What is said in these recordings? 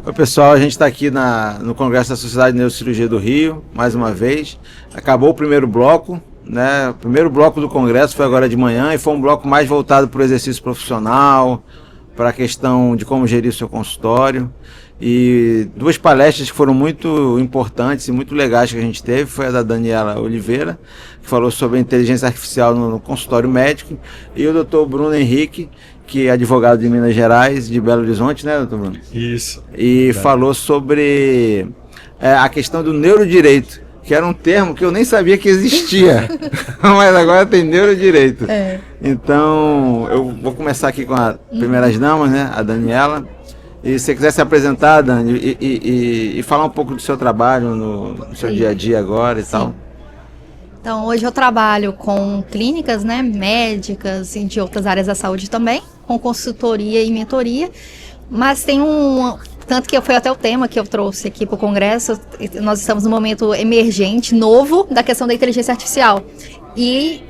Oi pessoal, a gente está aqui no Congresso da Sociedade de Neurocirurgia do Rio, mais uma vez. Acabou o primeiro bloco, né? O primeiro bloco do Congresso foi agora de manhã e foi um bloco mais voltado para o exercício profissional, para a questão de como gerir o seu consultório. E duas palestras que foram muito importantes e muito legais que a gente teve, foi a da Daniela Oliveira, que falou sobre a inteligência artificial no consultório médico, e o Dr. Bruno Henrique, que é advogado de Minas Gerais, de Belo Horizonte, né, doutor Bruno? Isso. E falou sobre a questão do neurodireito, que era um termo que eu nem sabia que existia, mas agora tem neurodireito. Então, eu vou começar aqui com as primeiras damas, né, a Daniela. E se você quiser se apresentar, Dani, e falar um pouco do seu trabalho no seu dia a dia agora e tal. Então, hoje eu trabalho com clínicas, né, médicas e de outras áreas da saúde também, com consultoria e mentoria, mas tem tanto que foi até o tema que eu trouxe aqui para o Congresso, nós estamos num momento emergente, novo, da questão da inteligência artificial. E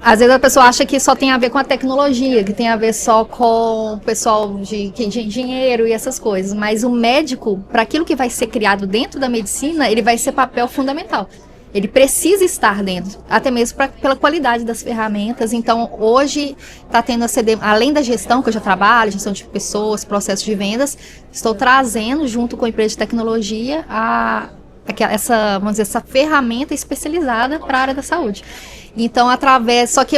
às vezes a pessoa acha que só tem a ver com a tecnologia, que tem a ver só com o pessoal de engenheiro e essas coisas, mas o médico, para aquilo que vai ser criado dentro da medicina, ele vai ser papel fundamental. Ele precisa estar dentro, até mesmo pela qualidade das ferramentas. Então, hoje está tendo além da gestão que eu já trabalho, gestão de pessoas, processo de vendas, estou trazendo, junto com a empresa de tecnologia, essa ferramenta especializada para a área da saúde. Então, só que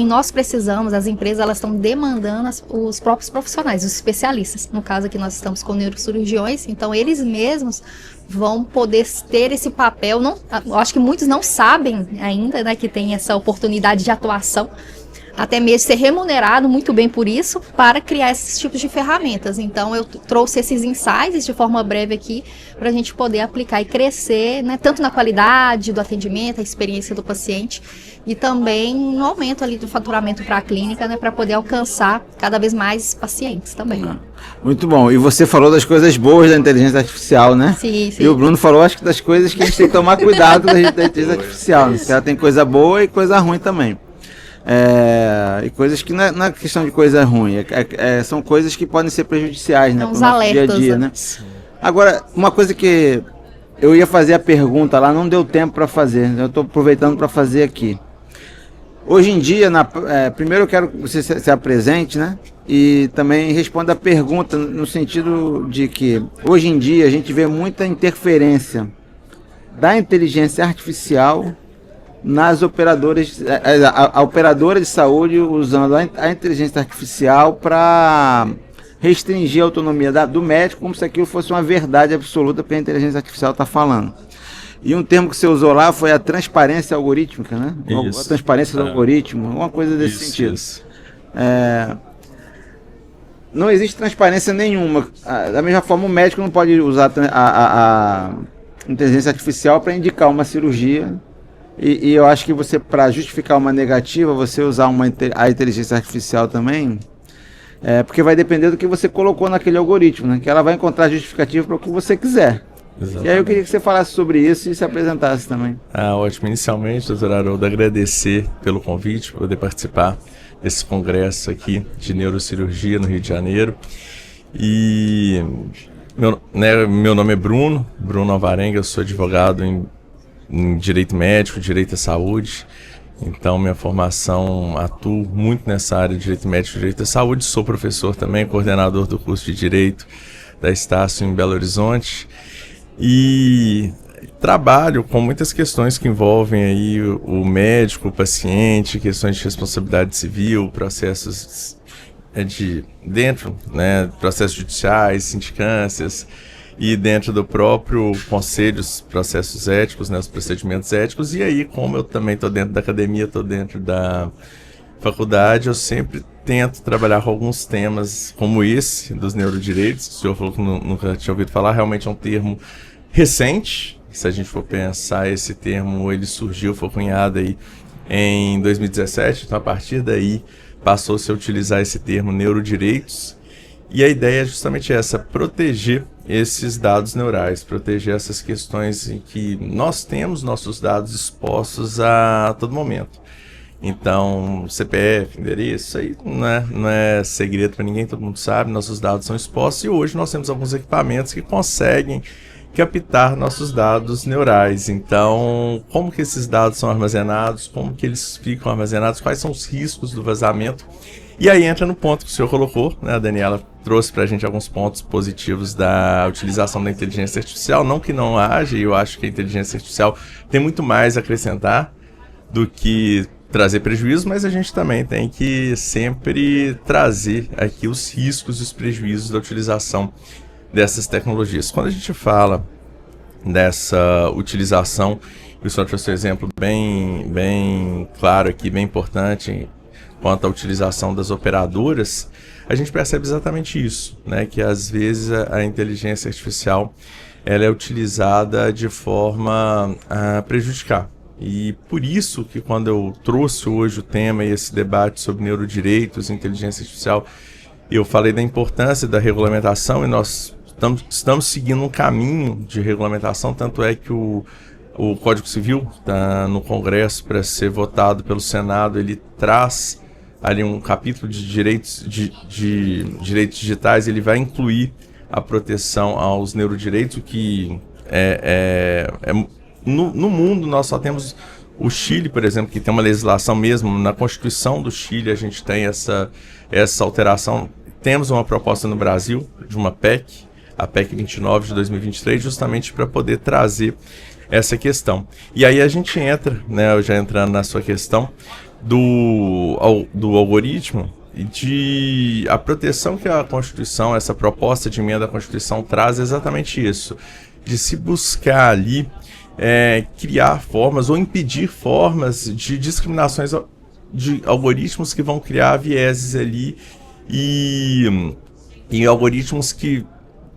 nós precisamos, as empresas, elas estão demandando os próprios profissionais, os especialistas. No caso aqui, nós estamos com neurocirurgiões, então eles mesmos vão poder ter esse papel. Eu acho que muitos não sabem ainda, né, que tem essa oportunidade de atuação, até mesmo ser remunerado muito bem por isso, para criar esses tipos de ferramentas. Então, eu trouxe esses insights de forma breve aqui, para a gente poder aplicar e crescer, né, tanto na qualidade do atendimento, a experiência do paciente, e também no aumento ali do faturamento para a clínica, né, para poder alcançar cada vez mais pacientes também. Muito bom. E você falou das coisas boas da inteligência artificial, né? Sim. E o Bruno falou, acho que das coisas que a gente tem que tomar cuidado da inteligência artificial, né? Porque ela tem coisa boa e coisa ruim também. E coisas que não é questão de coisa ruim, são coisas que podem ser prejudiciais, né, para o nosso dia a dia, né? Agora, uma coisa que eu ia fazer a pergunta lá, não deu tempo para fazer, eu estou aproveitando para fazer aqui. Hoje em dia, primeiro eu quero que você se apresente, né? E também responda a pergunta no sentido de que hoje em dia a gente vê muita interferência da inteligência artificial nas operadoras, a operadora de saúde usando a inteligência artificial para restringir a autonomia do médico, como se aquilo fosse uma verdade absoluta, porque a inteligência artificial está falando. E um termo que você usou lá foi a transparência algorítmica, né? Isso. A transparência do algoritmo, alguma coisa desse sentido. Isso. Não existe transparência nenhuma. Da mesma forma, o médico não pode usar a inteligência artificial para indicar uma cirurgia. E eu acho que para justificar uma negativa, você usar a inteligência artificial também, porque vai depender do que você colocou naquele algoritmo, né? Que ela vai encontrar justificativa para o que você quiser. Exatamente. E aí eu queria que você falasse sobre isso e se apresentasse também. Ótimo. Inicialmente, doutor Haroldo, agradecer pelo convite, por poder participar desse congresso aqui de neurocirurgia no Rio de Janeiro. E meu nome é Bruno Alvarenga, eu sou advogado em direito médico, direito à saúde. Então, minha formação, atuo muito nessa área de direito médico e direito à saúde. Sou professor também, coordenador do curso de Direito da Estácio em Belo Horizonte. E trabalho com muitas questões que envolvem aí o médico, o paciente, questões de responsabilidade civil, processos processos judiciais, sindicâncias, e dentro do próprio conselho, os processos éticos, né, os procedimentos éticos. E aí, como eu também estou dentro da academia, estou dentro da faculdade, eu sempre tento trabalhar com alguns temas como esse, dos neurodireitos, que o senhor falou que nunca tinha ouvido falar. Realmente é um termo recente. Se a gente for pensar, esse termo, ele surgiu, foi cunhado aí em 2017, então a partir daí passou-se a utilizar esse termo neurodireitos. E a ideia é justamente essa, proteger esses dados neurais, proteger essas questões em que nós temos nossos dados expostos a todo momento. Então, CPF, endereço, isso aí não é segredo para ninguém, todo mundo sabe, nossos dados são expostos e hoje nós temos alguns equipamentos que conseguem captar nossos dados neurais. Então, como que esses dados são armazenados, como que eles ficam armazenados, quais são os riscos do vazamento. E aí entra no ponto que o senhor colocou, né? A Daniela trouxe para a gente alguns pontos positivos da utilização da inteligência artificial, não que não haja, e eu acho que a inteligência artificial tem muito mais a acrescentar do que trazer prejuízo, mas a gente também tem que sempre trazer aqui os riscos e os prejuízos da utilização dessas tecnologias. Quando a gente fala dessa utilização, o senhor trouxe um exemplo bem claro aqui, bem importante, quanto à utilização das operadoras, a gente percebe exatamente isso, né? Que às vezes a inteligência artificial ela é utilizada de forma a prejudicar. E por isso que quando eu trouxe hoje o tema e esse debate sobre neurodireitos e inteligência artificial, eu falei da importância da regulamentação e nós estamos seguindo um caminho de regulamentação, tanto é que o Código Civil está no Congresso para ser votado pelo Senado, ele traz ali um capítulo de direitos digitais, ele vai incluir a proteção aos neurodireitos, o que no mundo nós só temos o Chile, por exemplo, que tem uma legislação mesmo, na Constituição do Chile a gente tem essa alteração. Temos uma proposta no Brasil de uma PEC, a PEC 29 de 2023, justamente para poder trazer essa questão. E aí a gente entra, né, já entrando na sua questão, do algoritmo e de a proteção que a Constituição, essa proposta de emenda à Constituição traz é exatamente isso, de se buscar ali criar formas ou impedir formas de discriminações de algoritmos que vão criar vieses ali e algoritmos que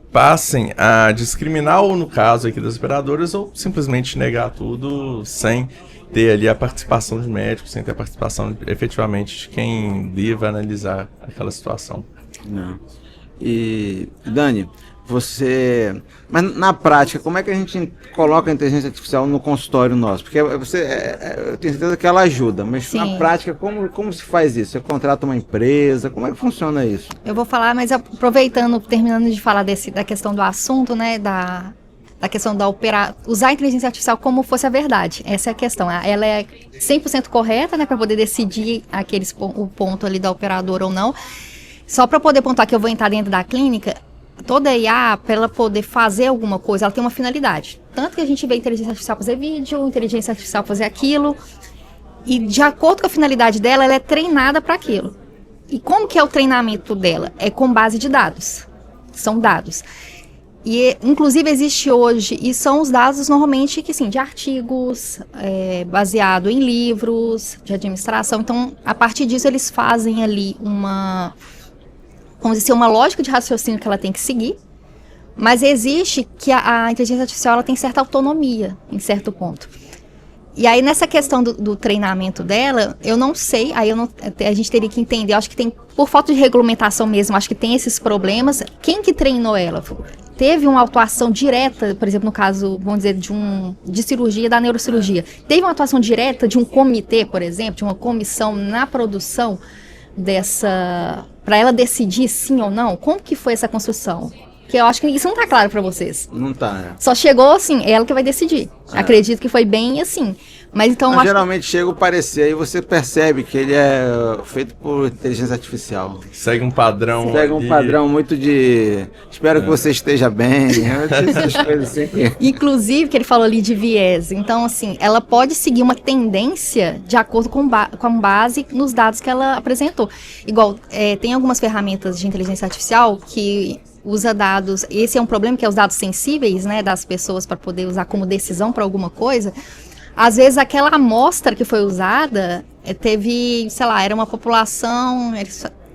passem a discriminar, ou no caso aqui das operadoras, ou simplesmente negar tudo sem ter ali a participação de médicos, sem ter a participação efetivamente de quem deva analisar aquela situação. Não. E, Dani, mas na prática, como é que a gente coloca a inteligência artificial no consultório nosso? Porque eu tenho certeza que ela ajuda, mas Sim. Na prática, como se faz isso? Você contrata uma empresa? Como é que funciona isso? Eu vou falar, mas aproveitando, terminando de falar da questão do assunto, né, da questão da usar a inteligência artificial como fosse a verdade. Essa é a questão. Ela é 100% correta, né, para poder decidir o ponto ali da operadora ou não. Só para poder pontuar que eu vou entrar dentro da clínica, toda IA, para ela poder fazer alguma coisa, ela tem uma finalidade. Tanto que a gente vê inteligência artificial fazer vídeo, inteligência artificial fazer aquilo, e de acordo com a finalidade dela, ela é treinada para aquilo. E como que é o treinamento dela? É com base de dados. São dados. E, inclusive, existe hoje, e são os dados normalmente que, sim, de artigos, baseado em livros, de administração. Então, a partir disso, eles fazem ali vamos dizer, uma lógica de raciocínio que ela tem que seguir, mas existe que a inteligência artificial ela tem certa autonomia, em certo ponto. E aí, nessa questão do treinamento dela, eu não sei, a gente teria que entender, acho que tem, por falta de regulamentação mesmo, acho que tem esses problemas. Quem que treinou ela? Teve uma atuação direta, por exemplo, no caso, vamos dizer, de cirurgia, da neurocirurgia. Teve uma atuação direta de um comitê, por exemplo, de uma comissão na produção para ela decidir sim ou não? Como que foi essa construção? Que eu acho que isso não está claro para vocês. Não está, né? Só chegou assim, ela que vai decidir. Acredito que foi bem assim. Mas então geralmente chega o parecer e você percebe que ele é feito por inteligência artificial. Segue um padrão. Segue um padrão muito de espero que você esteja bem. Essas coisas assim. Inclusive, que ele falou ali de viés. Então, assim, ela pode seguir uma tendência de acordo com base nos dados que ela apresentou. Igual, tem algumas ferramentas de inteligência artificial que usa dados. Esse é um problema, que é os dados sensíveis, né, das pessoas para poder usar como decisão para alguma coisa. Às vezes aquela amostra que foi usada teve, sei lá, era uma população,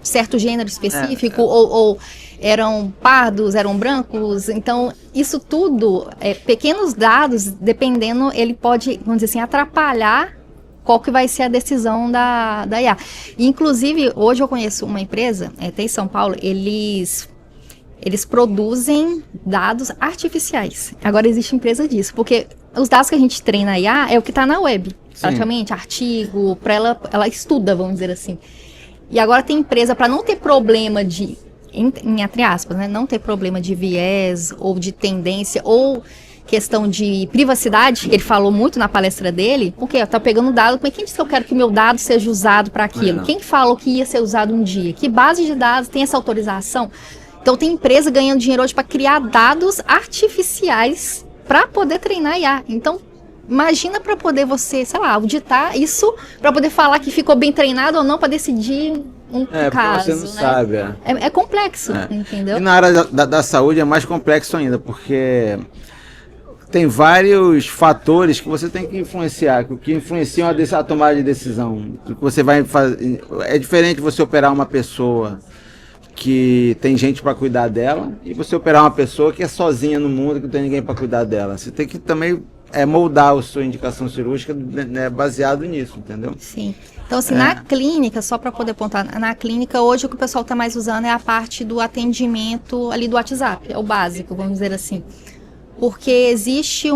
certo gênero específico, ou eram pardos, eram brancos. Então, isso tudo, pequenos dados, dependendo, ele pode, vamos dizer assim, atrapalhar qual que vai ser a decisão da IA. E, inclusive, hoje eu conheço uma empresa, até em São Paulo, eles produzem dados artificiais. Agora existe empresa disso, porque os dados que a gente treina a IA é o que está na web. praticamente, artigo, para ela estuda, vamos dizer assim. E agora tem empresa, para não ter problema de, entre aspas, né, não ter problema de viés ou de tendência ou questão de privacidade, ele falou muito na palestra dele, porque tá pegando dado, mas quem disse que eu quero que o meu dado seja usado para aquilo? Quem falou que ia ser usado um dia? Que base de dados tem essa autorização? Então tem empresa ganhando dinheiro hoje para criar dados artificiais para poder treinar IA. Então, imagina para poder você, sei lá, auditar isso, para poder falar que ficou bem treinado ou não, para decidir um caso. Você não sabe. É complexo, entendeu? E na área da saúde é mais complexo ainda, porque tem vários fatores que você tem que influenciar, que influenciam a tomada de decisão. Que você vai fazer. É diferente você operar uma pessoa que tem gente para cuidar dela e você operar uma pessoa que é sozinha no mundo, que não tem ninguém para cuidar dela. Você tem que também moldar a sua indicação cirúrgica, né, baseado nisso, entendeu? Sim. Então, assim, na clínica, só para poder apontar, na clínica hoje o que o pessoal está mais usando é a parte do atendimento ali do WhatsApp, é o básico, vamos dizer assim. Porque existe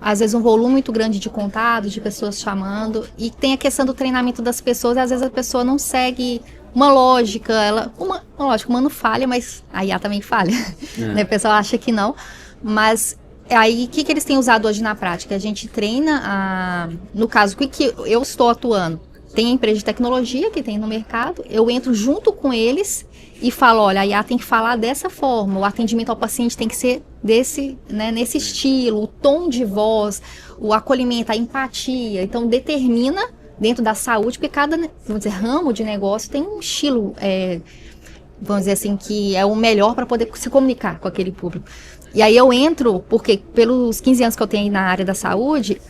às vezes um volume muito grande de contatos, de pessoas chamando, e tem a questão do treinamento das pessoas, e às vezes a pessoa não segue uma lógica, uma lógica, humano falha, mas a IA também falha, né? O pessoal acha que não, mas aí o que eles têm usado hoje na prática? A gente treina, no caso, o que eu estou atuando? Tem a empresa de tecnologia que tem no mercado, eu entro junto com eles e falo, olha, a IA tem que falar dessa forma, o atendimento ao paciente tem que ser nesse estilo, o tom de voz, o acolhimento, a empatia. Então, determina dentro da saúde, porque cada, vamos dizer, ramo de negócio tem um estilo, vamos dizer assim, que é o melhor para poder se comunicar com aquele público. E aí eu entro, porque pelos 15 anos que eu tenho na área da saúde,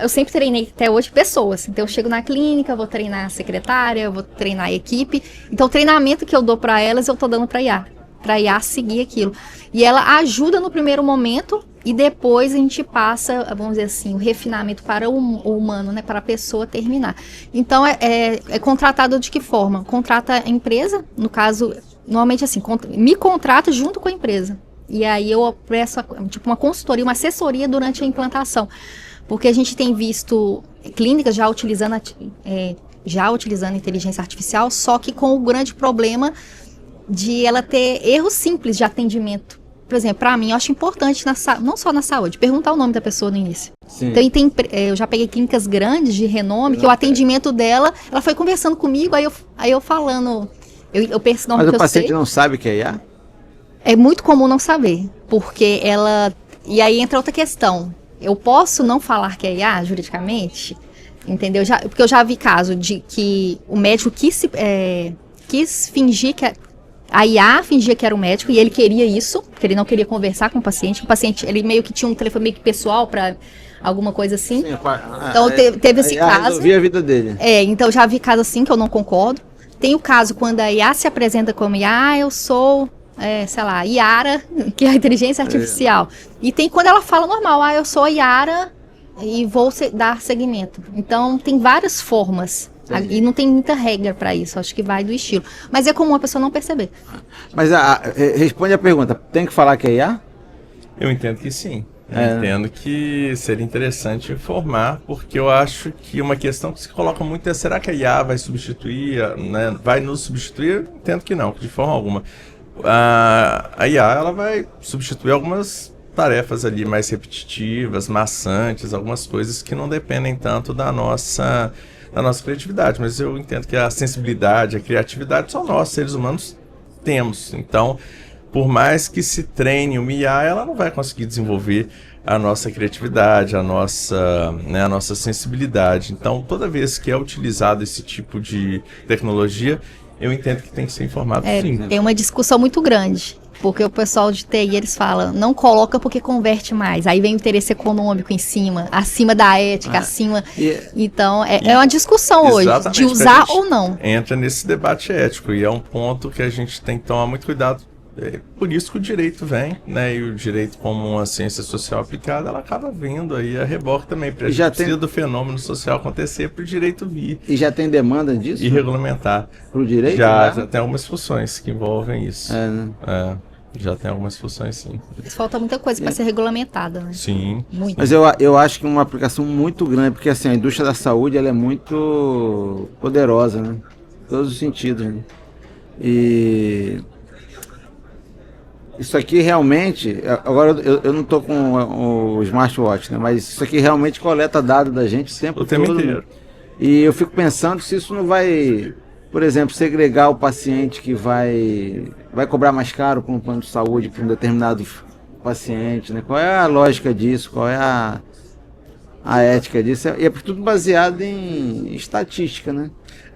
eu sempre treinei até hoje pessoas. Então eu chego na clínica, vou treinar a secretária, vou treinar a equipe. Então o treinamento que eu dou para elas, eu estou dando para a IA seguir aquilo. E ela ajuda no primeiro momento e depois a gente passa, vamos dizer assim, o refinamento para o humano, né, para a pessoa terminar. Então é contratado de que forma? Contrata a empresa, no caso, normalmente assim, me contrata junto com a empresa. E aí eu presto tipo uma consultoria, uma assessoria durante a implantação. Porque a gente tem visto clínicas já utilizando inteligência artificial, só que com o grande problema de ela ter erros simples de atendimento. Por exemplo, para mim, eu acho importante, não só na saúde, perguntar o nome da pessoa no início. Sim. Então, eu já peguei clínicas grandes de renome, que o atendimento dela, ela foi conversando comigo, aí eu falando, eu penso no nome que eu sei. Mas o paciente não sabe que é IA? É muito comum não saber, porque ela... E aí entra outra questão. Eu posso não falar que é IA, juridicamente? Entendeu? Porque eu já vi caso de que o médico quis fingir que... A IA fingia que era o médico e ele queria isso, porque ele não queria conversar com o paciente. O paciente, ele meio que tinha um telefone meio que pessoal para alguma coisa assim. Sim, então teve esse caso. Resolvia a vida dele. Então já vi caso assim que eu não concordo. Tem o caso quando a IA se apresenta como IA, eu sou... sei lá, Yara, que é a inteligência artificial. E tem quando ela fala normal, eu sou a Yara e vou dar seguimento. Então, tem várias formas. Entendi. E não tem muita regra para isso, acho que vai do estilo. Mas é comum a pessoa não perceber. Mas responde a pergunta, tem que falar que é IA? Eu entendo que sim. Eu entendo que seria interessante informar, porque eu acho que uma questão que se coloca muito é, será que a IA vai substituir, né, vai nos substituir? Eu entendo que não, de forma alguma. A IA ela vai substituir algumas tarefas ali mais repetitivas, maçantes, algumas coisas que não dependem tanto da nossa criatividade, mas eu entendo que a sensibilidade, a criatividade só nós, seres humanos, temos. Então, por mais que se treine uma IA, ela não vai conseguir desenvolver a nossa criatividade, a nossa sensibilidade. Então, toda vez que é utilizado esse tipo de tecnologia, eu entendo que tem que ser informado sim. Tem uma discussão muito grande, porque o pessoal de TI, eles falam, não coloca porque converte mais. Aí vem o interesse econômico em cima, acima da ética, acima... Então, é uma discussão hoje, de usar ou não. Entra nesse debate ético, e é um ponto que a gente tem que tomar muito cuidado. Por isso que o direito vem, né? E o direito como uma ciência social aplicada, ela acaba vindo aí a reboque também. Porque a gente precisa do fenômeno social acontecer para o direito vir. E já tem demanda disso? E regulamentar. Para o direito? Já tem algumas funções que envolvem isso. Já tem algumas funções, sim. Mas falta muita coisa para ser regulamentada, né? Sim. Muito. Mas eu acho que uma aplicação muito grande, porque assim, a indústria da saúde ela é muito poderosa, né? Em todos os sentidos, né? E isso aqui realmente, agora eu não estou com o smartwatch, né? Mas isso aqui realmente coleta dados da gente o tempo todo. Inteiro. E eu fico pensando se isso não vai, por exemplo, segregar o paciente que vai cobrar mais caro para um plano de saúde para um determinado paciente, né? Qual é a lógica disso? Qual é a ética disso? E é tudo baseado em estatística, né?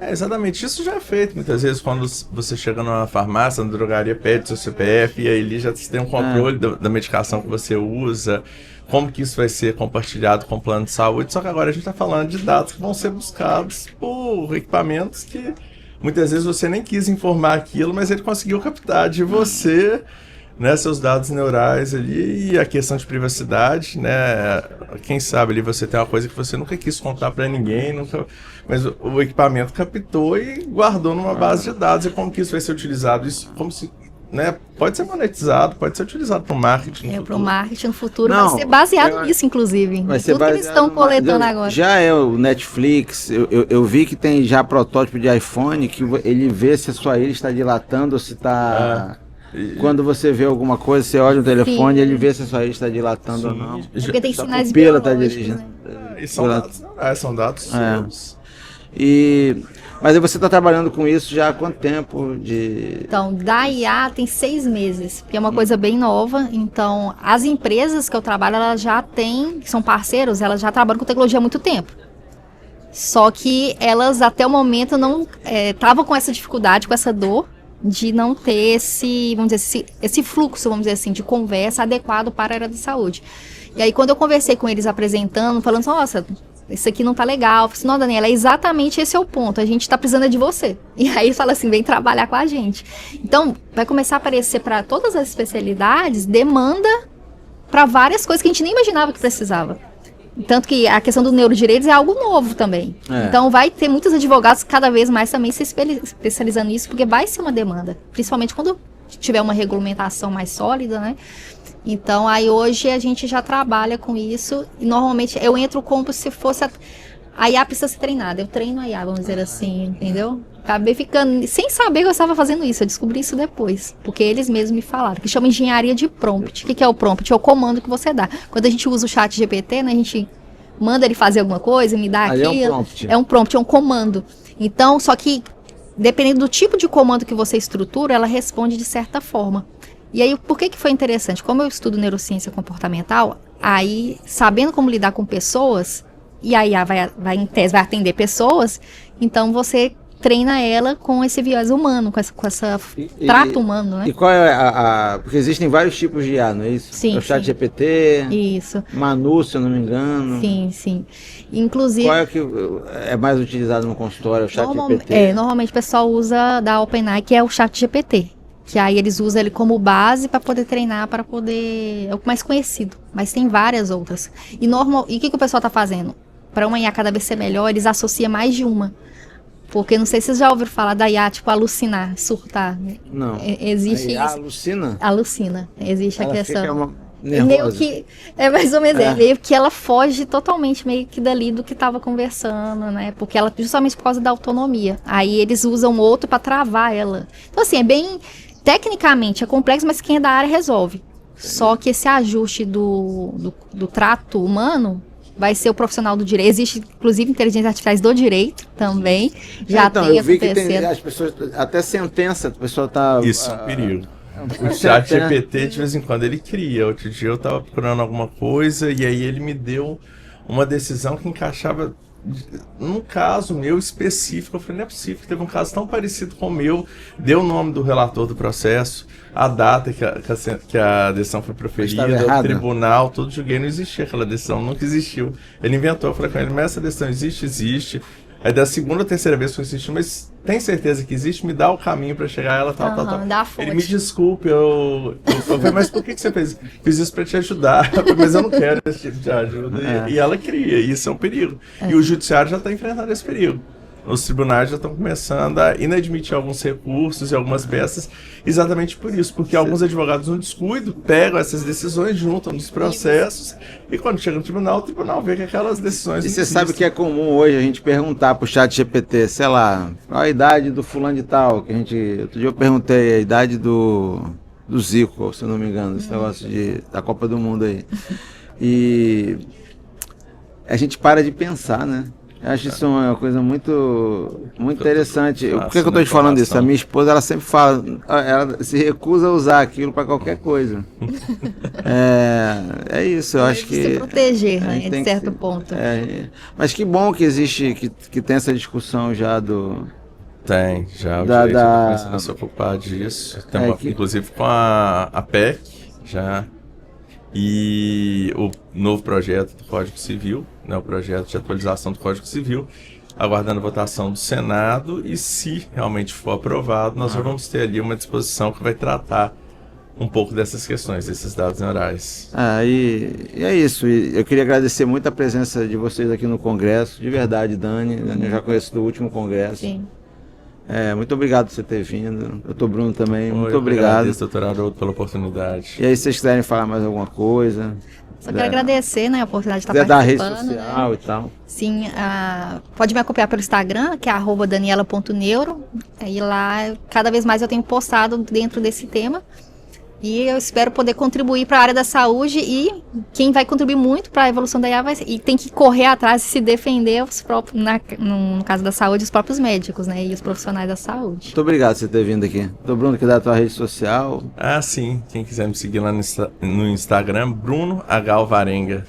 Exatamente, isso já é feito muitas vezes quando você chega numa farmácia, na drogaria, pede seu CPF e aí ele já tem um controle da medicação que você usa, como que isso vai ser compartilhado com o plano de saúde, só que agora a gente está falando de dados que vão ser buscados por equipamentos que muitas vezes você nem quis informar aquilo, mas ele conseguiu captar de você, né, seus dados neurais ali e a questão de privacidade, né, quem sabe ali você tem uma coisa que você nunca quis contar para ninguém, mas o equipamento captou e guardou numa base de dados. E como que isso vai ser utilizado? Isso como se, né, pode ser monetizado, pode ser utilizado para o marketing. Para o marketing no futuro Não, vai ser baseado nisso, inclusive. Vai ser tudo que eles estão coletando agora. Já é o Netflix, eu vi que tem já protótipo de iPhone que ele vê se a sua ilha está dilatando ou se está... Quando você vê alguma coisa, você olha o telefone e ele vê se a sua ilha está dilatando ou não. Porque tem sinais pupila está biológicos, dirigindo. né? E são dados, são dados seus. Mas aí você está trabalhando com isso já há quanto tempo? Então, da IA tem 6 meses, porque é uma coisa bem nova. Então, as empresas que eu trabalho, elas já têm, que são parceiros, elas já trabalham com tecnologia há muito tempo. Só que elas, até o momento, não estavam com essa dificuldade, com essa dor, de não ter esse fluxo, vamos dizer assim, de conversa adequado para a área da saúde. E aí, quando eu conversei com eles apresentando, falando, nossa, isso aqui não tá legal. Eu falei assim, não, Daniela, é exatamente esse é o ponto. A gente tá precisando de você. E aí fala assim, vem trabalhar com a gente. Então, vai começar a aparecer para todas as especialidades demanda para várias coisas que a gente nem imaginava que precisava. Tanto que a questão do neurodireitos é algo novo também. Então, vai ter muitos advogados cada vez mais também se especializando nisso, porque vai ser uma demanda. Principalmente quando tiver uma regulamentação mais sólida, né? Então, aí hoje a gente já trabalha com isso e normalmente eu entro como se fosse a IA precisa ser treinada. Eu treino a IA, vamos dizer assim, entendeu? Acabei ficando, sem saber que eu estava fazendo isso, eu descobri isso depois, porque eles mesmos me falaram, que chama engenharia de prompt. O que é o prompt? É o comando que você dá. Quando a gente usa o chat GPT, né, a gente manda ele fazer alguma coisa, me dá aquilo. É um prompt, é um comando. Então, só que dependendo do tipo de comando que você estrutura, ela responde de certa forma. E aí, por que foi interessante? Como eu estudo neurociência comportamental, aí, sabendo como lidar com pessoas, e aí vai em tese, vai atender pessoas, então você treina ela com esse viés humano, com essa trato humano, né? E qual é porque existem vários tipos de IA, não é isso? Sim, é o chat GPT, isso. Manu, se eu não me engano. Sim. Inclusive... Qual é que é mais utilizado no consultório? É o chat GPT? Normalmente o pessoal usa da OpenAI, que é o chat GPT. Que aí eles usam ele como base para poder treinar, para poder... É o mais conhecido, mas tem várias outras. E o que o pessoal está fazendo? Para uma IA cada vez ser melhor, eles associam mais de uma. Porque não sei se vocês já ouviram falar da IA, tipo, alucinar, surtar. Não. Existe a IA isso. alucina? Alucina. Existe a questão. Nervosa. Meio que, mais ou menos, meio que ela foge totalmente meio que dali do que estava conversando, né? Porque ela, justamente por causa da autonomia. Aí eles usam outro para travar ela. Então, assim, é bem... Tecnicamente é complexo, mas quem é da área resolve. Só que esse ajuste do trato humano vai ser o profissional do direito. Existe, inclusive, inteligência artificiais do direito também. Já tem eu vi que tem as pessoas, até sentença, a pessoa tá... Isso é um perigo. O chat GPT, de vez em quando, ele cria. Outro dia eu estava procurando alguma coisa e aí ele me deu uma decisão que encaixava num caso meu específico. Eu falei, não é possível que teve um caso tão parecido com o meu. Deu o nome do relator do processo, a data que a decisão foi proferida, o tribunal, tudo. Joguei, não existia aquela decisão, nunca existiu. Ele inventou, eu falei com ele, mas essa decisão existe. Aí da segunda ou terceira vez que eu insisti, mas tem certeza que existe? Me dá o caminho pra chegar a ela, tal. Dá a fonte. Ele, me desculpe, eu falei, mas por que você fez? Fiz isso pra te ajudar, mas eu não quero esse tipo de ajuda. E ela cria, e isso é um perigo. E o judiciário já tá enfrentando esse perigo. os tribunais já estão começando a inadmitir alguns recursos e algumas peças, exatamente por isso, porque alguns advogados no descuido pegam essas decisões, juntam nos processos, e quando chega no tribunal, o tribunal vê que aquelas decisões E não você existem. sabe que é comum hoje a gente perguntar pro chat GPT, sei lá, qual a idade do fulano de tal, que a gente, outro dia eu perguntei a idade do Zico, se eu não me engano, esse negócio da Copa do Mundo aí. E a gente para de pensar, né? Eu acho isso uma coisa muito interessante. Por que eu tô te falando isso? A minha esposa, ela sempre fala, ela se recusa a usar aquilo para qualquer coisa. É isso, eu acho que... Se proteger, né, de certo ponto. Mas que bom que existe, que tem essa discussão já do... Tem, já o direito está começando a se ocupar disso. Inclusive com a PEC, já... E o novo projeto do Código Civil, né, o projeto de atualização do Código Civil, aguardando a votação do Senado, e se realmente for aprovado, nós vamos ter ali uma disposição que vai tratar um pouco dessas questões, desses dados neurais. E é isso, e eu queria agradecer muito a presença de vocês aqui no Congresso, de verdade, Dani, eu já conheço do último Congresso. Sim. Muito obrigado por você ter vindo. Doutor Bruno também, muito Eu obrigado. Agradeço, doutor Haroldo, pela oportunidade. E aí, se vocês quiserem falar mais alguma coisa... Só quero agradecer, né, a oportunidade de estar da rede participando. social, né? e tal. Sim, pode me acompanhar pelo Instagram, que é @daniela.neuro. E lá, cada vez mais eu tenho postado dentro desse tema. E eu espero poder contribuir para a área da saúde, e quem vai contribuir muito para a evolução da IA e tem que correr atrás e se defender os próprios, no caso da saúde, os próprios médicos, né, e os profissionais da saúde. Muito obrigado por você ter vindo aqui. Doutor Bruno, que dá a tua rede social. Sim. Quem quiser me seguir lá no Instagram, Bruno H. Alvarenga.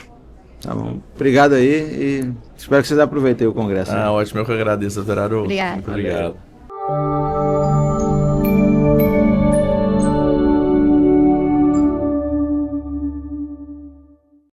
Tá bom. Obrigado aí e espero que vocês aproveitem o congresso. Ótimo, eu que agradeço, doutor Haroldo. Obrigada. Muito obrigado.